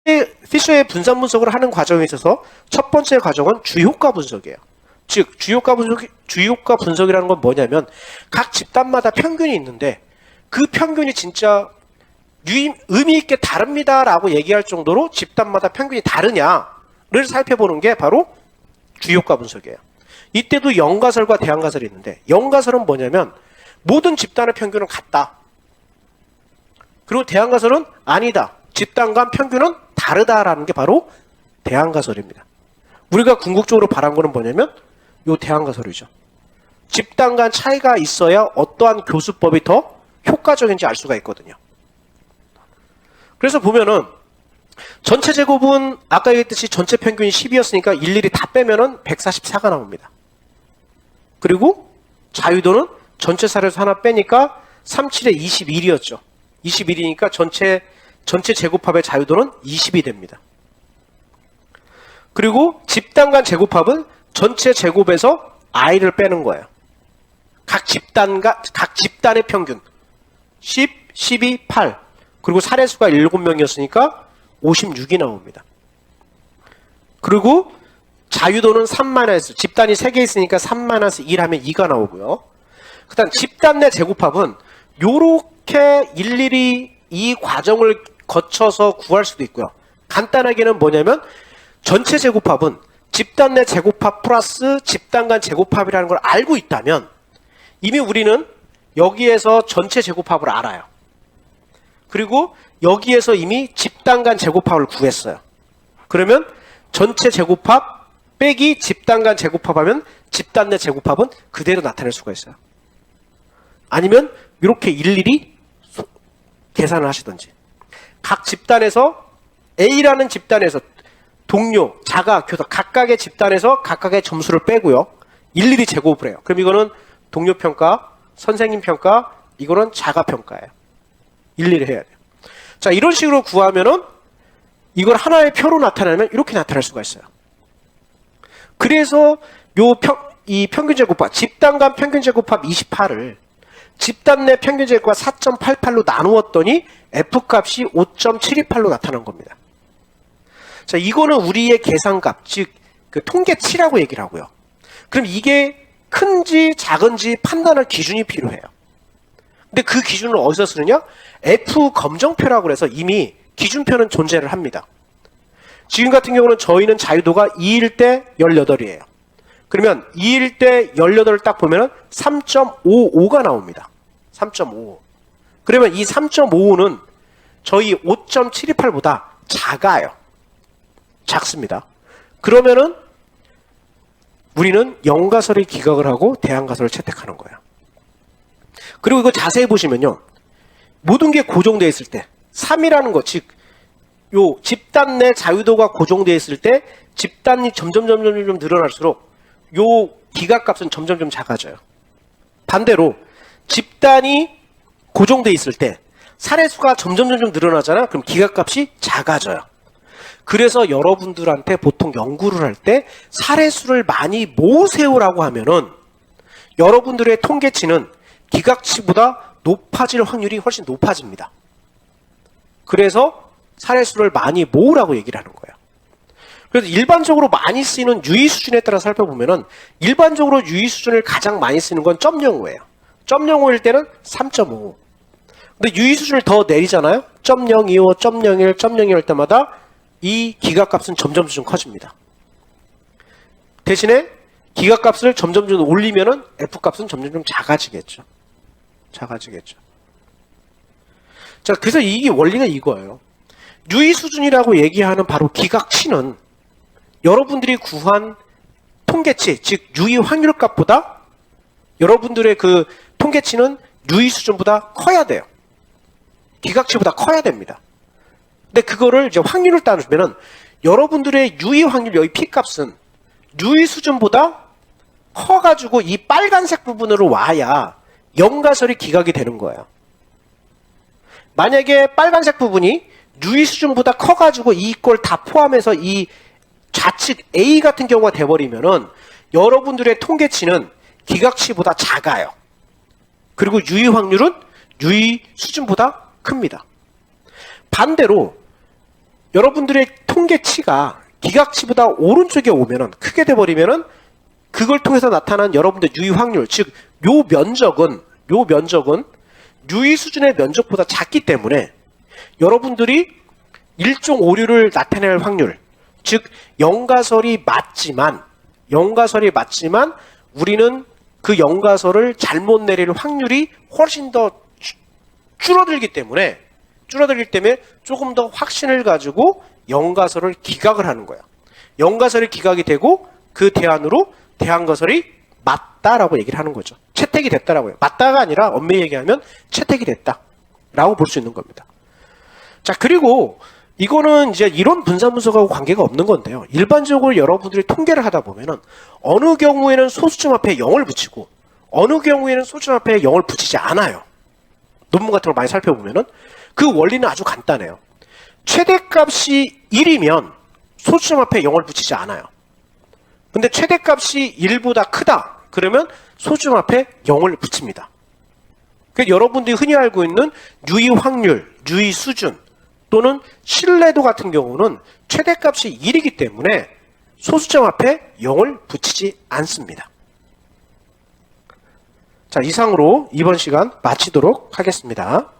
피셔의 분산 분석을 하는 과정에 있어서 첫 번째 과정은 주효과 분석이에요. 즉 주효과 분석이라는 건 뭐냐면 각 집단마다 평균이 있는데 그 평균이 진짜 의미 있게 다릅니다라고 얘기할 정도로 집단마다 평균이 다르냐를 살펴보는 게 바로 주효과 분석이에요. 이때도 영가설과 대항가설이 있는데 영가설은 뭐냐면 모든 집단의 평균은 같다. 그리고 대항가설은 아니다. 집단 간 평균은 다르다라는 게 바로 대항가설입니다. 우리가 궁극적으로 바란 거는 뭐냐면 요 대항가설이죠. 집단 간 차이가 있어야 어떠한 교수법이 더 효과적인지 알 수가 있거든요. 그래서 보면은 전체 제곱은 아까 얘기했듯이 전체 평균이 10이었으니까 일일이 다 빼면은 144가 나옵니다. 그리고 자유도는 전체 사례에서 하나 빼니까 37에 21이었죠. 21이니까 전체 제곱합의 자유도는 20이 됩니다. 그리고 집단 간 제곱합은 전체 제곱에서 i를 빼는 거예요. 각 집단의 평균 10, 12, 8 그리고 사례수가 7명이었으니까 56이 나옵니다. 그리고 자유도는 3-1, 집단이 3개 있으니까 3-1 하면 2가 나오고요. 그 다음 집단 내 제곱합은 요렇게 일일이 이 과정을 거쳐서 구할 수도 있고요. 간단하게는 뭐냐면 전체 제곱합은 집단 내 제곱합 플러스 집단 간 제곱합이라는 걸 알고 있다면 이미 우리는 여기에서 전체 제곱합을 알아요. 그리고 여기에서 이미 집단 간 제곱합을 구했어요. 그러면 전체 제곱합 빼기 집단 간 제곱합하면 집단 내 제곱합은 그대로 나타낼 수가 있어요. 아니면 이렇게 일일이 계산을 하시든지 각 집단에서 A라는 집단에서 동료, 자가, 교사 각각의 집단에서 각각의 점수를 빼고요. 일일이 제곱을 해요. 그럼 이거는 동료 평가, 선생님 평가, 이거는 자가 평가예요. 일일이 해야 돼요. 자, 이런 식으로 구하면은 이걸 하나의 표로 나타내면 이렇게 나타날 수가 있어요. 그래서 이 평균 제곱합, 집단 간 평균 제곱합 28을 집단 내 평균 제곱합 4.88로 나누었더니 F값이 5.728로 나타난 겁니다. 자, 이거는 우리의 계산값, 즉 그 통계치라고 얘기를 하고요. 그럼 이게 큰지 작은지 판단할 기준이 필요해요. 근데 그 기준을 어디서 쓰느냐? F 검정표라고 해서 이미 기준표는 존재를 합니다. 지금 같은 경우는 저희는 자유도가 2일 때 18이에요. 그러면 2일 때 18을 딱 보면 3.55가 나옵니다. 3.55. 그러면 이 3.55는 저희 5.728보다 작아요. 작습니다. 그러면은 우리는 영가설의 기각을 하고 대항가설을 채택하는 거예요. 그리고 이거 자세히 보시면요. 모든 게 고정되어 있을 때 3이라는 것, 즉 요 집단 내 자유도가 고정되어 있을 때 집단이 점점 늘어날수록 요 기각값은 점점 작아져요. 반대로 집단이 고정되어 있을 때 사례수가 점점 늘어나잖아. 그럼 기각값이 작아져요. 그래서 여러분들한테 보통 연구를 할 때 사례수를 많이 모으세요라고 하면은 여러분들의 통계치는 기각치보다 높아질 확률이 훨씬 높아집니다. 그래서 사례수를 많이 모으라고 얘기를 하는 거예요. 그래서 일반적으로 많이 쓰이는 유의 수준에 따라 살펴보면은 일반적으로 유의 수준을 가장 많이 쓰는 건 0.05예요. 0.05일 때는 3.5. 근데 유의 수준을 더 내리잖아요. 0.025, 0.01, 0.02 할 때마다 이 기각값은 점점 커집니다. 대신에 기각값을 점점 올리면은 F값은 점점 작아지겠죠. 자, 그래서 이게 원리가 이거예요. 유의 수준이라고 얘기하는 바로 기각치는 여러분들이 구한 통계치, 즉 유의 확률값보다 여러분들의 그 통계치는 유의 수준보다 커야 돼요. 기각치보다 커야 됩니다. 근데 그거를 이제 확률을 따르면은 여러분들의 유의 확률, 여기 P값은 유의 수준보다 커가지고 이 빨간색 부분으로 와야 영가설이 기각이 되는 거예요. 만약에 빨간색 부분이 유의 수준보다 커가지고 이 걸 다 포함해서 이 좌측 A 같은 경우가 돼버리면은 여러분들의 통계치는 기각치보다 작아요. 그리고 유의 확률은 유의 수준보다 큽니다. 반대로 여러분들의 통계치가 기각치보다 오른쪽에 오면은 크게 돼버리면은 그걸 통해서 나타난 여러분들 유의 확률, 즉 요 면적은 유의 수준의 면적보다 작기 때문에 여러분들이 일종 오류를 나타낼 확률, 즉 영가설이 맞지만 우리는 그 영가설을 잘못 내릴 확률이 훨씬 더 줄어들기 때문에 조금 더 확신을 가지고 영가설을 기각을 하는 거야. 영가설이 기각이 되고 그 대안으로 대안가설이 맞다라고 얘기를 하는 거죠. 채택이 됐다라고요. 맞다가 아니라 엄밀히 얘기하면 채택이 됐다라고 볼 수 있는 겁니다. 자, 그리고 이거는 이제 이론 분산 분석하고 관계가 없는 건데요. 일반적으로 여러분들이 통계를 하다 보면은 어느 경우에는 소수점 앞에 0을 붙이고 어느 경우에는 소수점 앞에 0을 붙이지 않아요. 논문 같은 걸 많이 살펴보면은 그 원리는 아주 간단해요. 최대값이 1이면 소수점 앞에 0을 붙이지 않아요. 근데 최대값이 1보다 크다. 그러면 소수점 앞에 0을 붙입니다. 그러니까 여러분들이 흔히 알고 있는 유의 확률, 유의 수준 또는 신뢰도 같은 경우는 최대값이 1이기 때문에 소수점 앞에 0을 붙이지 않습니다. 자, 이상으로 이번 시간 마치도록 하겠습니다.